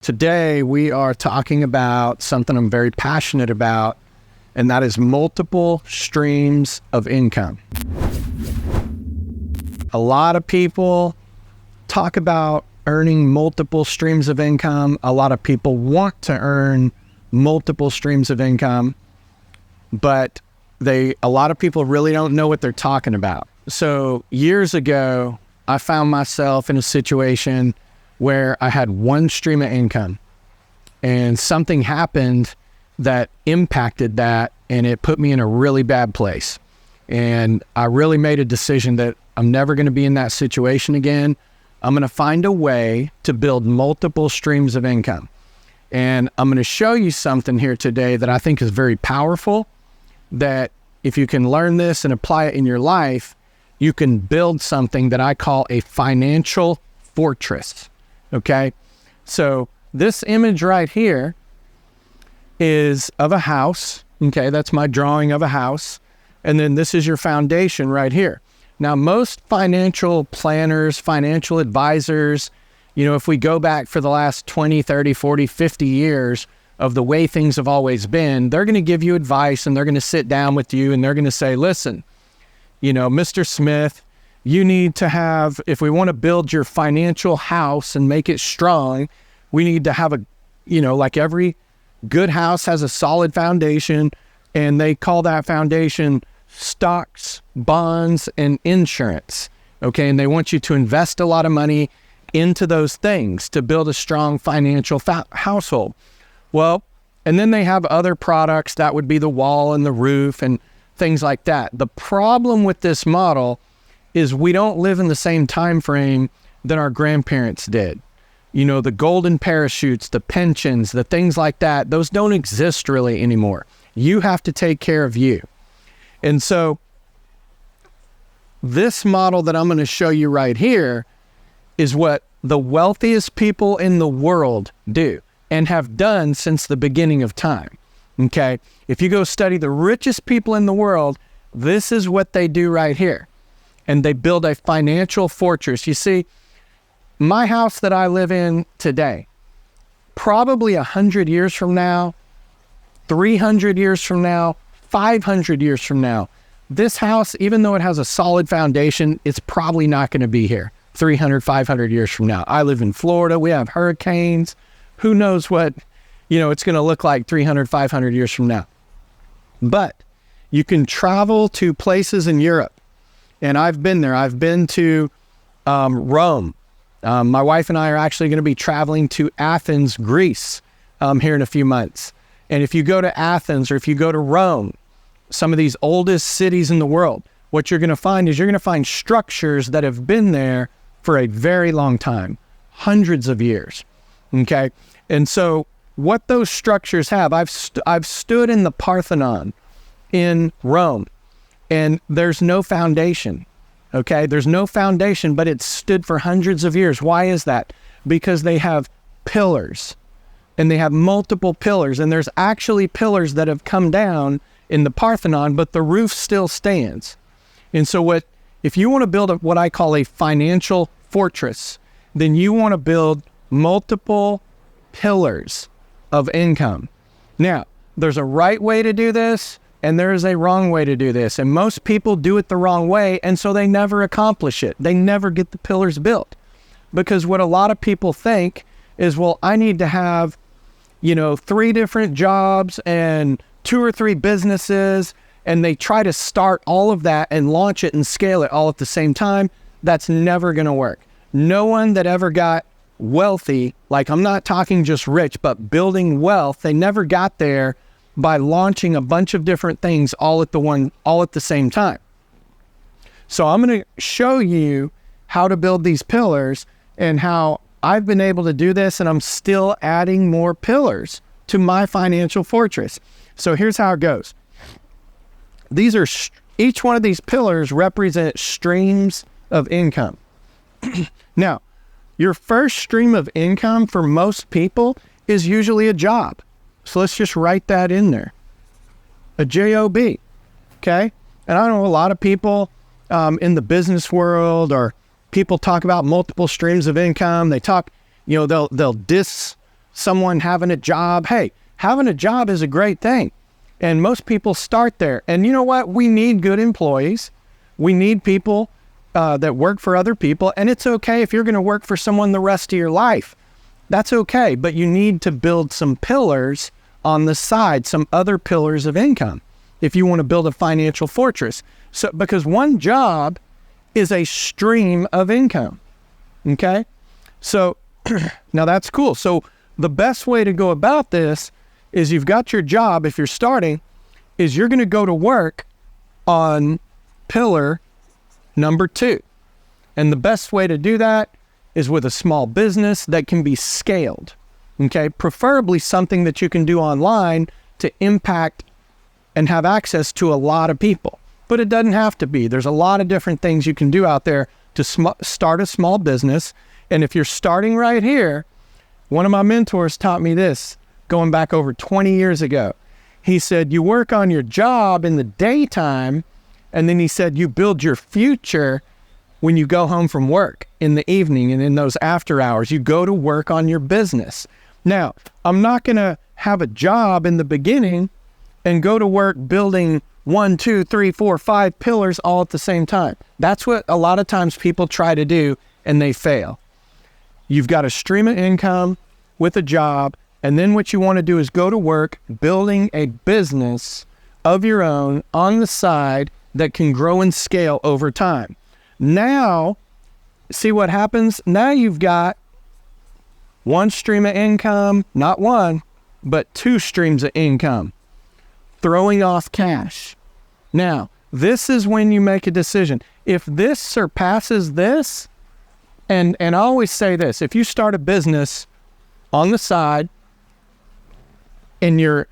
Today, we are talking about something I'm very passionate about, and that is multiple streams of income. A lot of people talk about earning multiple streams of income. A lot of people want to earn multiple streams of income, but a lot of people really don't know what they're talking about. So years ago, I found myself in a situation where I had one stream of income, and something happened that impacted that, and it put me in a really bad place. And I really made a decision that I'm never going to be in that situation again. I'm going to find a way to build multiple streams of income. And I'm going to show you something here today that I think is very powerful, that if you can learn this and apply it in your life, you can build something that I call a financial fortress. Okay, so this image right here is of a house. Okay, that's my drawing of a house. And then this is your foundation right here. Now, most financial planners, financial advisors, if we go back for the last 20, 30, 40, 50 years of the way things have always been, they're going to give you advice, and they're going to sit down with you, and they're going to say, listen, Mr. Smith, you need to have, if we want to build your financial house and make it strong, we need to have like every good house has a solid foundation, and they call that foundation stocks, bonds, and insurance. Okay. And they want you to invest a lot of money into those things to build a strong financial household. Well, and then they have other products that would be the wall and the roof and things like that. The problem with this model is we don't live in the same time frame that our grandparents did. The golden parachutes, the pensions, the things like that, those don't exist really anymore. You have to take care of you. And so this model that I'm going to show you right here is what the wealthiest people in the world do and have done since the beginning of time. Okay? If you go study the richest people in the world, this is what they do right here. And they build a financial fortress. You see, my house that I live in today, probably 100 years from now, 300 years from now, 500 years from now, this house, even though it has a solid foundation, it's probably not going to be here 300, 500 years from now. I live in Florida. We have hurricanes. Who knows what, it's going to look like 300, 500 years from now. But you can travel to places in Europe. And I've been there. I've been to Rome. My wife and I are actually going to be traveling to Athens, Greece, here in a few months. And if you go to Athens or if you go to Rome, some of these oldest cities in the world, what you're going to find is you're going to find structures that have been there for a very long time, hundreds of years. Okay. And so what those structures have, I've stood in the Parthenon in Rome, and there's no foundation. Okay. There's no foundation, but it's stood for hundreds of years. Why is that? Because they have pillars, and they have multiple pillars, and there's actually pillars that have come down in the Parthenon, but the roof still stands. And so if you want to build what I call a financial fortress, then you want to build multiple pillars of income. Now, there's a right way to do this, and there's a wrong way to do this. And most people do it the wrong way, and so they never accomplish it. They never get the pillars built. Because what a lot of people think is, well, I need to have, 3 different jobs and 2 or 3 businesses, and they try to start all of that and launch it and scale it all at the same time. That's never going to work. No one that ever got wealthy, like I'm not talking just rich, but building wealth, they never got there by launching a bunch of different things all at the same time. So I'm going to show you how to build these pillars and how I've been able to do this, and I'm still adding more pillars to my financial fortress. So here's how it goes. Each one of these pillars represent streams of income. Now, your first stream of income for most people is usually a job. So let's just write that in there. A job, okay? And I know a lot of people in the business world, or people talk about multiple streams of income. They talk, they'll diss someone having a job. Hey, having a job is a great thing. And most people start there. And you know what? We need good employees. We need people that work for other people. And it's okay if you're going to work for someone the rest of your life. That's okay. But you need to build some pillars on the side, some other pillars of income, if you want to build a financial fortress. So, because one job is a stream of income. Okay? So now that's cool. So the best way to go about this is you've got your job, if you're starting, is you're going to go to work on pillar number 2. And the best way to do that is with a small business that can be scaled. Okay? Preferably something that you can do online to impact and have access to a lot of people. But it doesn't have to be. There's a lot of different things you can do out there to start a small business. And if you're starting right here, one of my mentors taught me this going back over 20 years ago. He said, you work on your job in the daytime, and then he said, you build your future when you go home from work in the evening and in those after hours. You go to work on your business. Now, I'm not going to have a job in the beginning and go to work building 1, 2, 3, 4, 5 pillars all at the same time. That's what a lot of times people try to do, and they fail. You've got a stream of income with a job, and then what you want to do is go to work building a business of your own on the side that can grow and scale over time. Now, see what happens? Now you've got one stream of income, not one, but 2 streams of income, throwing off cash. Now, this is when you make a decision. If this surpasses this, and I always say this, if you start a business on the side and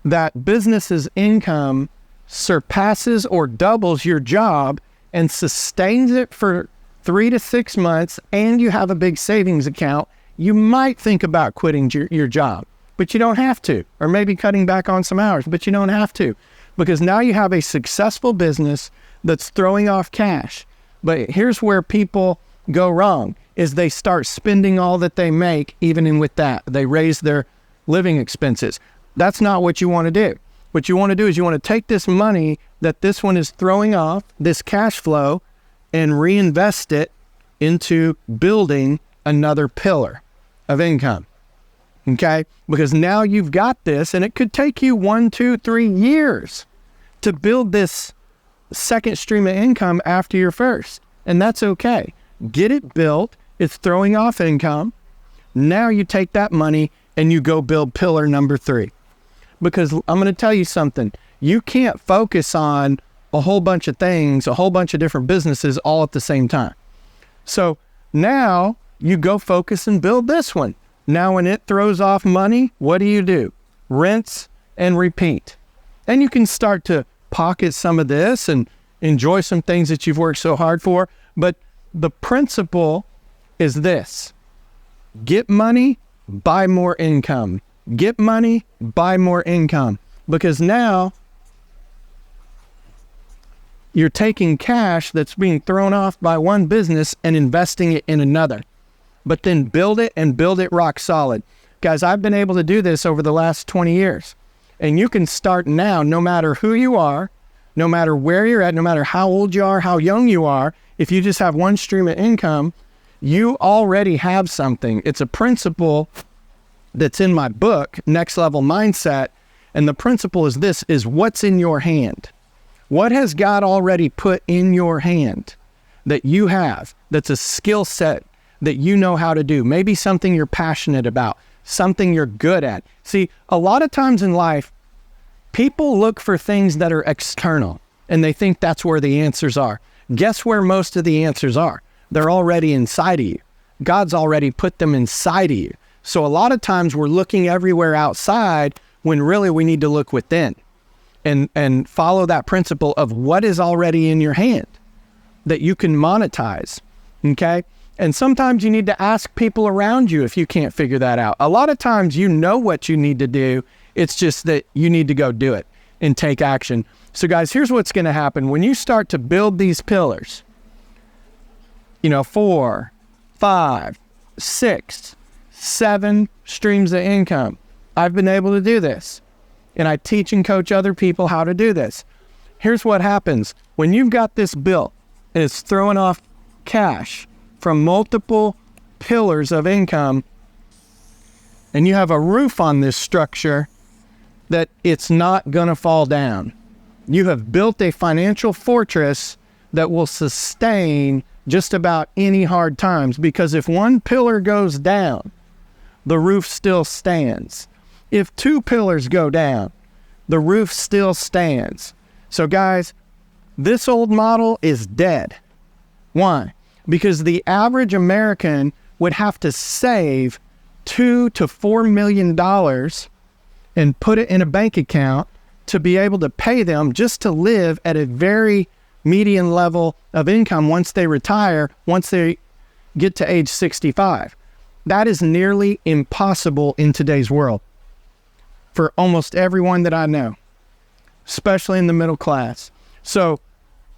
that business's income surpasses or doubles your job and sustains it for 3 to 6 months, and you have a big savings account, you might think about quitting your job, but you don't have to, or maybe cutting back on some hours, but you don't have to, because now you have a successful business that's throwing off cash. But here's where people go wrong, is they start spending all that they make, even in with that. They raise their living expenses. That's not what you want to do. What you want to do is you want to take this money that this one is throwing off, this cash flow, and reinvest it into building another pillar of income. Okay? Because now you've got this, and it could take you 1, 2, 3 years to build this second stream of income after your first. And that's okay. Get it built. It's throwing off income. Now you take that money and you go build pillar number 3. Because I'm going to tell you something. You can't focus on a whole bunch of things, a whole bunch of different businesses all at the same time. So now you go focus and build this one. Now when it throws off money, what do? Rinse and repeat. And you can start to pocket some of this and enjoy some things that you've worked so hard for. But the principle is this: get money, buy more income. Get money, buy more income. Because now you're taking cash that's being thrown off by one business and investing it in another. But then build it and build it rock solid. Guys, I've been able to do this over the last 20 years. And you can start now, no matter who you are, no matter where you're at, no matter how old you are, how young you are. If you just have one stream of income, you already have something. It's a principle that's in my book, Next Level Mindset. And the principle is this, is what's in your hand. What has God already put in your hand that you have, that's a skill set that you know how to do? Maybe something you're passionate about, something you're good at. See, a lot of times in life, people look for things that are external, and they think that's where the answers are. Guess where most of the answers are? They're already inside of you. God's already put them inside of you. So a lot of times we're looking everywhere outside when really we need to look within and follow that principle of what is already in your hand that you can monetize, okay? And sometimes you need to ask people around you if you can't figure that out. A lot of times you know what you need to do. It's just that you need to go do it and take action. So guys, here's what's going to happen. When you start to build these pillars, 4, 5, 6, 7 streams of income. I've been able to do this. And I teach and coach other people how to do this. Here's what happens. When you've got this built and it's throwing off cash from multiple pillars of income, and you have a roof on this structure, that it's not going to fall down. You have built a financial fortress that will sustain just about any hard times, because if one pillar goes down, the roof still stands. If 2 pillars go down, the roof still stands. So guys, this old model is dead. Why? Because the average American would have to save $2 to $4 million and put it in a bank account to be able to pay them just to live at a very median level of income once they retire, once they get to age 65. That is nearly impossible in today's world for almost everyone that I know, especially in the middle class. So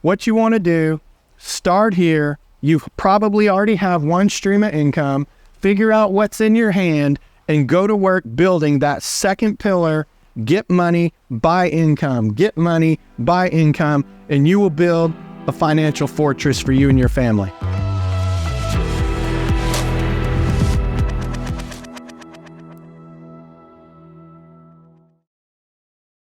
what you want to do, start here. You probably already have one stream of income. Figure out what's in your hand and go to work building that second pillar. Get money, buy income, get money, buy income, and you will build a financial fortress for you and your family.